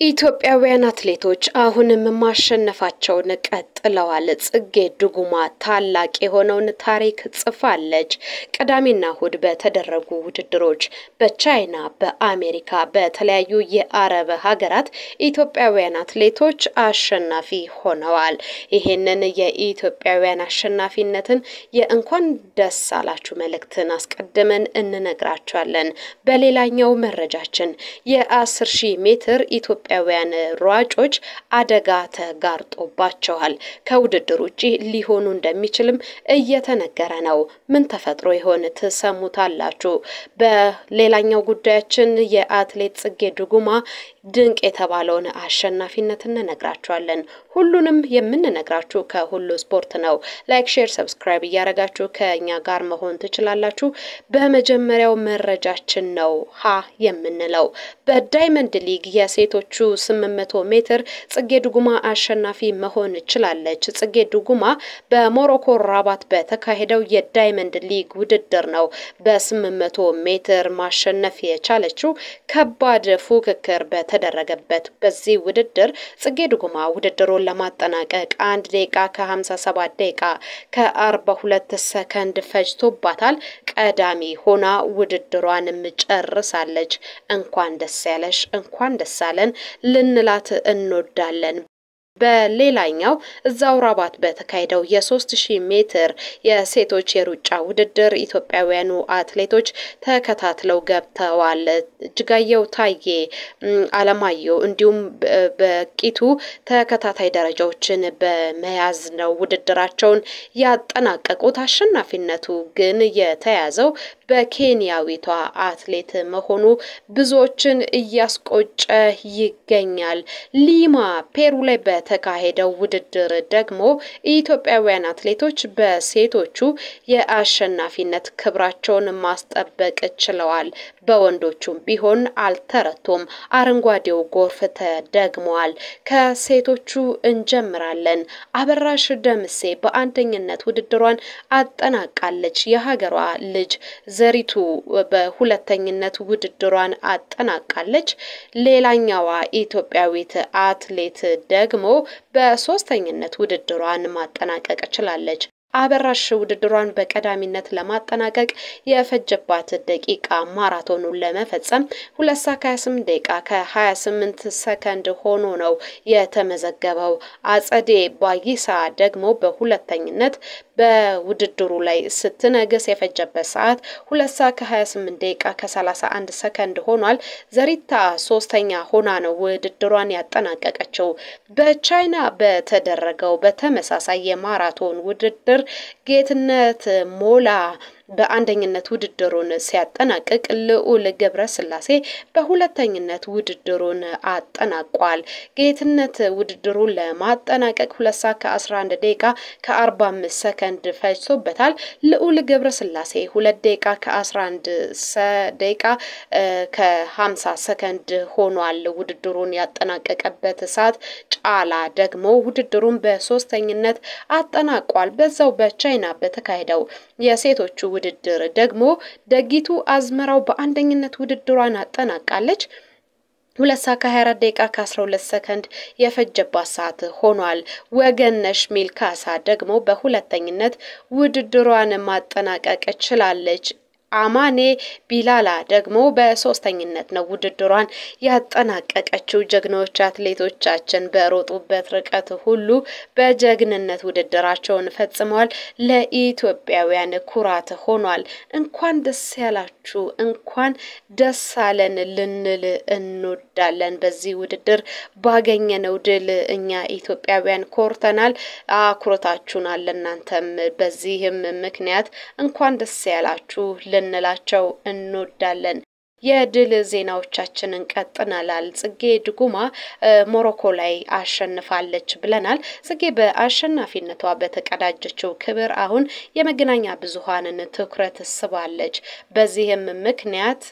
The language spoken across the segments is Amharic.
ኢትዮጵያውያን አትሌቶች አሁንም ማሸነፋቸውን ቀጥለዋል። ጽጌ ድጉማ ታላቅ የሆነውን ታሪክ ጽፋለች። ቅዳሜና እሁድ በተደረጉ ውድድሮች በቻይና፣ በአሜሪካ፣ በተለያዩ የአረብ ሀገራት ኢትዮጵያውያን አትሌቶች አሸናፊ ሆነዋል። ይሄንን የኢትዮጵያውያን አሸናፊነትን የእንኳን ደስ አላችሁ መልእክትን አስቀድመን እንነግራችኋለን። በሌላኛው መረጃችን የ10,000 ሜትር ኢትዮጵያውያን ሯጮች አደጋ ተጋርጦባቸዋል። ከውድድር ውጪ ሊሆኑ እንደሚችልም እየተነገረ ነው። ምን ተፈጥሮ ይሆን ትሰሙታላችሁ። በሌላኛው ጉዳያችን የአትሌት ጽጌ ድጉማ ድንቅ የተባለውን አሸናፊነት እንነግራችኋለን። ሁሉንም የምንነግራችሁ ከሁሉ ስፖርት ነው። ላይክ፣ ሼር፣ ሰብስክራይብ እያደረጋችሁ ከኛ ጋር መሆን ትችላላችሁ። በመጀመሪያው መረጃችን ነው የምንለው በዳይመንድ ሊግ የሴቶቹ 800 ሜትር ጽጌ ድጉማ አሸናፊ መሆን ችላለች። ጽጌ ድጉማ በሞሮኮ ራባት በተካሄደው የዳይመንድ ሊግ ውድድር ነው በ800 ሜትር ማሸነፍ የቻለችው። ከባድ ፉክክር በተደረገበት በዚህ ውድድር ጽጌ ድጉማ ውድድሩን ለማጠናቀቅ 1 ደቂቃ ከ57 ደቂቃ ከ42 ሰከንድ ፈጅቶባታል። ቀዳሚ ሆና ውድድሯንም ጨርሳለች። እንኳን ደስ ያለሽ እንኳን ደስ አለን ልንላት እንወዳለን። በሌላኛው እዛው ራባት በተካሄደው የ3000 ሜትር የሴቶች የሩጫ ውድድር ኢትዮጵያውያኑ አትሌቶች ተከታትለው ገብተዋል። እጅጋየሁ ታዬ፣ አለማየሁ እንዲሁም በቂቱ ተከታታይ ደረጃዎችን በመያዝ ነው ውድድራቸውን ያጠናቀቁት። አሸናፊነቱ ግን የተያዘው በኬንያዊቷ አትሌት መሆኑ ብዙዎችን እያስቆጨ ይገኛል። ሊማ ፔሩ ላይ በተካሄደው ውድድር ደግሞ ኢትዮጵያውያን አትሌቶች በሴቶቹ የአሸናፊነት ክብራቸውን ማስጠበቅ ችለዋል። በወንዶቹም ቢሆን አልተረቶም። አረንጓዴው ጎርፍ ተደግሟል። ከሴቶቹ እንጀምራለን። አበራሽ ደምሴ በአንደኝነት ውድድሯን አጠናቃለች። የሀገሯ ልጅ ዘሪቱ በሁለተኝነት ውድድሯን አጠናቃለች። ሌላኛዋ ኢትዮጵያዊት አትሌት ደግሞ በሶስተኝነት ውድድሯን ማጠናቀቅ ችላለች። አበራሽ ውድድሯን በቀዳሚነት ለማጠናቀቅ የፈጀባት ደቂቃ ማራቶኑን ለመፈጸም 2 ሰዓት ከ28 ደቂቃ ከ28 ሰከንድ ሆኖ ነው የተመዘገበው። አጸዴ ባይሳ ደግሞ በሁለተኝነት በውድድሩ ላይ ስትነግስ የፈጀበት ሰዓት 2 ሰዓት ከ28 ደቂቃ ከ31 ሰከንድ ሆኗል። ዘሪታ ሶስተኛ ሆና ነው ውድድሯን ያጠናቀቀችው። በቻይና በተደረገው በተመሳሳይ የማራቶን ውድድር ጌትነት ሞላ በአንደኝነት ውድድሩን ሲያጠናቅቅ ልዑል ገብረስላሴ በሁለተኝነት ውድድሩን አጠናቋል። ጌትነት ውድድሩን ለማጠናቀቅ 2 ሰዓት ከ11 ደቂቃ ከ45 ሰከንድ ፈጅቶበታል። ልዑል ገብረስላሴ 2 ደቂቃ ከ11 ደቂቃ ከ50 ሰከንድ ሆኗል ውድድሩን ያጠናቀቀበት ሰዓት። ጫላ ደግሞ ውድድሩን በሶስተኝነት አጠናቋል። በዛው በቻይና በተካሄደው የሴቶቹ ውድድር ደግሞ ደጊቱ አዝመራው በአንደኝነት ውድድሯን አጠናቃለች። 2 ሰዓት ከ24 ደቂቃ ከ12 ሰከንድ የፈጀባት ሰዓት ሆኗል። ወገነሽ ሚልካሳ ደግሞ በሁለተኝነት ውድድሯን ማጠናቀቅ ችላለች። አማኔ ቢላላ ደግሞ በሶስተኝነት ነው ውድድሯን ያጠናቀቀችው። ጀግኖች አትሌቶቻችን በሮጡበት ርቀት ሁሉ በጀግንነት ውድድራቸውን ፈጽመዋል። ለኢትዮጵያውያን ኩራት ሆኗል። እንኳን ደስ ያላችሁ እንኳን ደስ አለን ልንል እንወዳለን። በዚህ ውድድር ባገኘነው ድል እኛ ኢትዮጵያውያን ኮርተናል፣ አኩርታችሁናል። እናንተም በዚህም ምክንያት እንኳን ደስ ያላችሁ ልንላቸው እንወዳለን። የድል ዜናዎቻችንን ቀጥናላል። ጽጌ ድጉማ ሞሮኮ ላይ አሸንፋለች ብለናል። ጽጌ በአሸናፊነቷ በተቀዳጀችው ክብር አሁን የመገናኛ ብዙሃንን ትኩረት ስባለች። በዚህም ምክንያት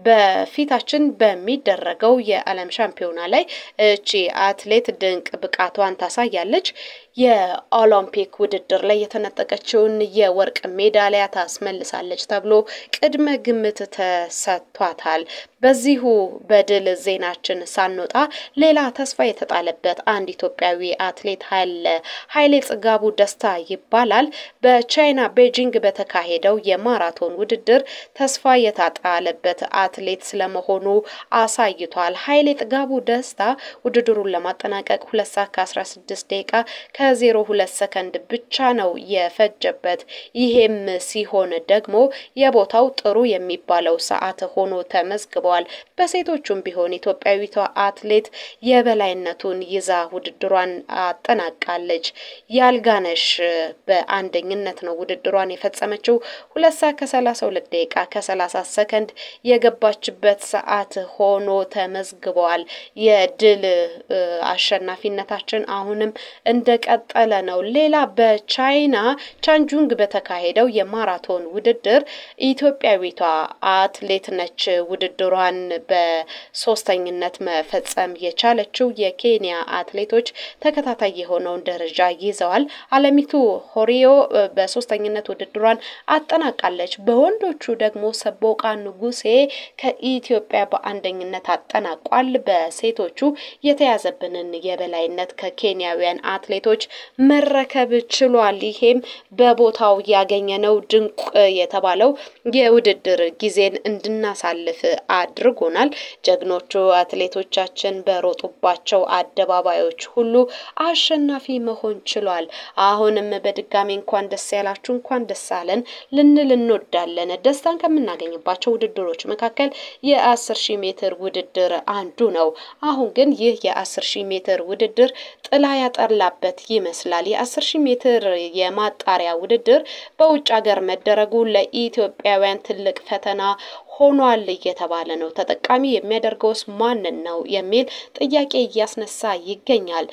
በፊታችን በሚደረገው የዓለም ሻምፒዮና ላይ እቺ አትሌት ድንቅ ብቃቷን ታሳያለች። የኦሎምፒክ ውድድር ላይ የተነጠቀችውን የወርቅ ሜዳሊያ ታስመልሳለች ተብሎ ቅድመ ግምት ተሰጥቷታል። በዚሁ በድል ዜናችን ሳንወጣ ሌላ ተስፋ የተጣለበት አንድ ኢትዮጵያዊ አትሌት ኃይሌ ጽጋቡ ደስታ ይባላል። በቻይና ቤጂንግ በተካሄደው የማራቶን ውድድር ተስፋ የተጣለበት አትሌት ስለመሆኑ አሳይቷል። ኃይሌ ጽጋቡ ደስታ ውድድሩን ለማጠናቀቅ 2 ሰዓት ከ16 ደቂቃ ከ02 ሰከንድ ብቻ ነው የፈጀበት። ይሄም ሲሆን ደግሞ የቦታው ጥሩ የሚባለው ሰዓት ሆኖ ተመዝግቧል። በሴቶቹም ቢሆን ኢትዮጵያዊቷ አትሌት የበላይነቱን ይዛ ውድድሯን አጠናቃለች። ያልጋነሽ በአንደኝነት ነው ውድድሯን የፈጸመችው። 2 ሰዓት ከ32 ደቂቃ ከ30 ሰከንድ የገባችበት ሰዓት ሆኖ ተመዝግቧል። የድል አሸናፊነታችን አሁንም እንደቀጠለ ነው። ሌላ በቻይና ቻንጁንግ በተካሄደው የማራቶን ውድድር ኢትዮጵያዊቷ አትሌት ነች ውድድሯን በሶስተኝነት መፈጸም የቻለችው። የኬንያ አትሌቶች ተከታታይ የሆነውን ደረጃ ይዘዋል። አለሚቱ ሆሪዮ በሶስተኝነት ውድድሯን አጠናቃለች። በወንዶቹ ደግሞ ሰቦቃ ንጉሴ ከኢትዮጵያ በአንደኝነት አጠናቋል። በሴቶቹ የተያዘብንን የበላይነት ከኬንያውያን አትሌቶች መረከብ ችሏል። ይሄም በቦታው ያገኘነው ድንቅ የተባለው የውድድር ጊዜን እንድናሳልፍ አድርጎናል። ጀግኖቹ አትሌቶቻችን በሮጡባቸው አደባባዮች ሁሉ አሸናፊ መሆን ችሏል። አሁንም በድጋሚ እንኳን ደስ ያላችሁ እንኳን ደስ አለን ልንል እንወዳለን። ደስታን ከምናገኝባቸው ውድድሮች መካከል የ10000 ሜትር ውድድር አንዱ ነው። አሁን ግን ይህ የ10000 ሜትር ውድድር ጥላ ያጠላበት ይመስላል። የ10000 ሜትር የማጣሪያ ውድድር በውጭ ሀገር መደረጉ ለኢትዮጵያውያን ትልቅ ፈተና ሆኗል እየተባለ ነው። ተጠቃሚ የሚያደርገውስ ማንን ነው የሚል ጥያቄ እያስነሳ ይገኛል።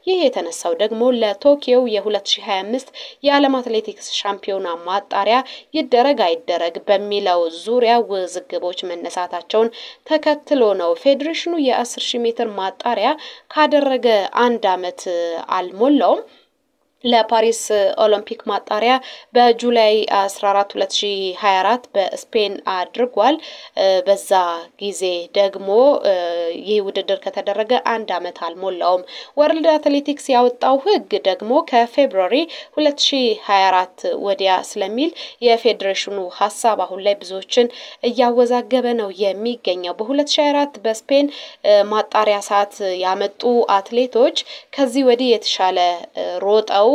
ይህ የተነሳው ደግሞ ለቶኪዮ የ2025 የዓለም አትሌቲክስ ሻምፒዮና ማጣሪያ ይደረግ አይደረግ በሚለው ዙሪያ ውዝግቦች መነሳታቸውን ተከትሎ ነው። ፌዴሬሽኑ የ10000 ሜትር ማጣሪያ ካደረገ 1 ዓመት አልሞላውም። ለፓሪስ ኦሎምፒክ ማጣሪያ በጁላይ 14 2024 በስፔን አድርጓል። በዛ ጊዜ ደግሞ ይህ ውድድር ከተደረገ 1 ዓመት አልሞላውም። ወርልድ አትሌቲክስ ያወጣው ህግ ደግሞ ከፌብሩዋሪ 2024 ወዲያ ስለሚል የፌዴሬሽኑ ሐሳብ አሁን ላይ ብዙዎችን እያወዛገበ ነው የሚገኘው። በ2024 በስፔን ማጣሪያ ሰዓት ያመጡ አትሌቶች ከዚህ ወዲህ የተሻለ ሮጠው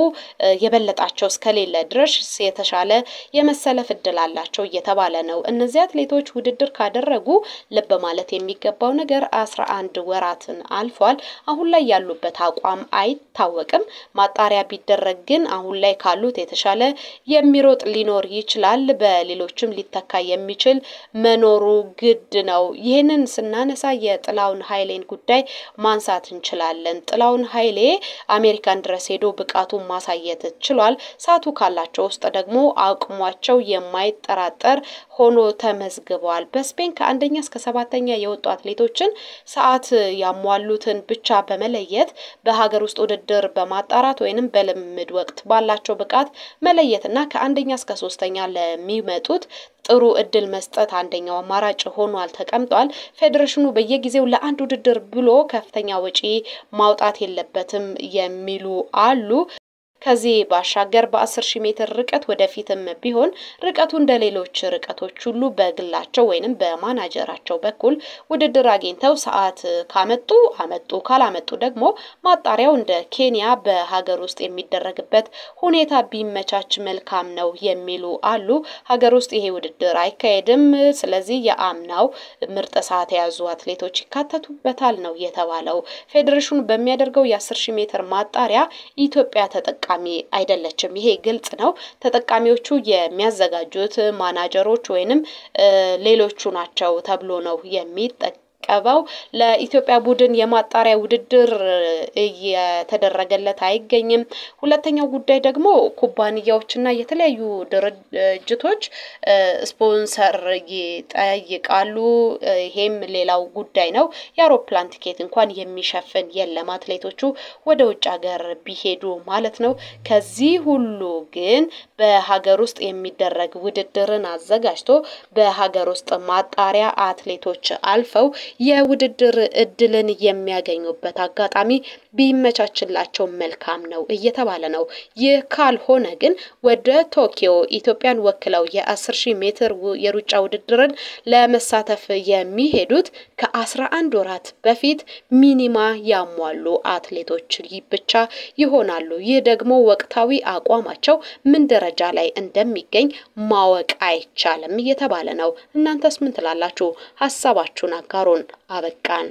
የበለጣቸው እስከሌለ ድረስ የተሻለ የመሰለፍ እድል አላቸው እየተባለ ነው። እነዚህ አትሌቶች ውድድር ካደረጉ ልብ ማለት የሚገባው ነገር 11 ወራትን አልፏል። አሁን ላይ ያሉበት አቋም አይታወቅም። ማጣሪያ ቢደረግ ግን አሁን ላይ ካሉት የተሻለ የሚሮጥ ሊኖር ይችላል። በሌሎችም ሊተካ የሚችል መኖሩ ግድ ነው። ይሄንን ስናነሳ የጥላውን ኃይሌን ጉዳይ ማንሳት እንችላለን። ጥላውን ኃይሌ አሜሪካን ድረስ ሄዶ ብቃቱ ማሳየት ችሏል። ሳቱ ካላቸው ውስጥ ደግሞ አቅሟቸው የማይጠራጠር ሆኖ ተመዝግቧል። በስፔን ከአንደኛ እስከ 7ኛ የወጡ አትሌቶችን ሰዓት ያሟሉትን ብቻ በመለየት በሀገር ውስጥ ውድድር በማጣራት ወይንም በልምድ ወቅት ባላቸው ብቃት መለየትና ከአንደኛ እስከ 3ኛ ለሚመጡት ጥሩ እድል መስጠት አንደኛው አማራጭ ሆኗል ተቀምጧል። ፌዴሬሽኑ በየጊዜው ለአንድ ውድድር ብሎ ከፍተኛ ወጪ ማውጣት የለበትም የሚሉ አሉ። ከዚህ ባሻገር በ10000 ሜትር ርቀት ወደፊትም ቢሆን ርቀቱ እንደሌሎች ርቀቶች ሁሉ በግላቸው ወይንም በማናጀራቸው በኩል ውድድር አግኝተው ሰዓት አመጡ ካላመጡ ደግሞ ማጣሪያው እንደ ኬንያ በሀገር ውስጥ የሚደረግበት ሁኔታ ቢመቻች መልካም ነው የሚሉ አሉ። ሀገር ውስጥ ይሄ ውድድር አይካሄድም። ስለዚህ የአምናው ምርጥ ሰዓት የያዙ አትሌቶች ይካተቱበታል ነው የተባለው። ፌዴሬሽኑ በሚያደርገው የ10000 ሜትር ማጣሪያ ኢትዮጵያ ተጠቃሚ አይደለችም። ይሄ ግልጽ ነው። ተጠቃሚዎቹ የሚያዘጋጁት ማናጀሮች ወይንም ሌሎቹ ናቸው ተብሎ ነው የተዋቀበው ለኢትዮጵያ ቡድን የማጣሪያ ውድድር እየተደረገለት አይገኝም። ሁለተኛው ጉዳይ ደግሞ ኩባንያዎችና የተለያዩ ድርጅቶች ስፖንሰር ይጠይቃሉ። ይሄም ሌላው ጉዳይ ነው። የአውሮፕላን ቲኬት እንኳን የሚሸፍን የለም አትሌቶቹ ወደ ውጭ ሀገር ቢሄዱ ማለት ነው። ከዚህ ሁሉ ግን በሀገር ውስጥ የሚደረግ ውድድርን አዘጋጅቶ በሀገር ውስጥ ማጣሪያ አትሌቶች አልፈው የውድድር እድልን የሚያገኙበት አጋጣሚ ቢመቻችላቸው መልካም ነው እየተባለ ነው። ይህ ካልሆነ ግን ወደ ቶኪዮ ኢትዮጵያን ወክለው የ10000 ሜትር የሩጫ ውድድርን ለመሳተፍ የሚሄዱት ከ11 ወራት በፊት ሚኒማ ያሟሉ አትሌቶች ብቻ ይሆናሉ። ይህ ደግሞ ወቅታዊ አቋማቸው ምን ደረጃ ላይ እንደሚገኝ ማወቅ አይቻልም እየተባለ ነው። እናንተስ ምን ትላላችሁ? ሐሳባችሁን አጋሩን። አበቃን።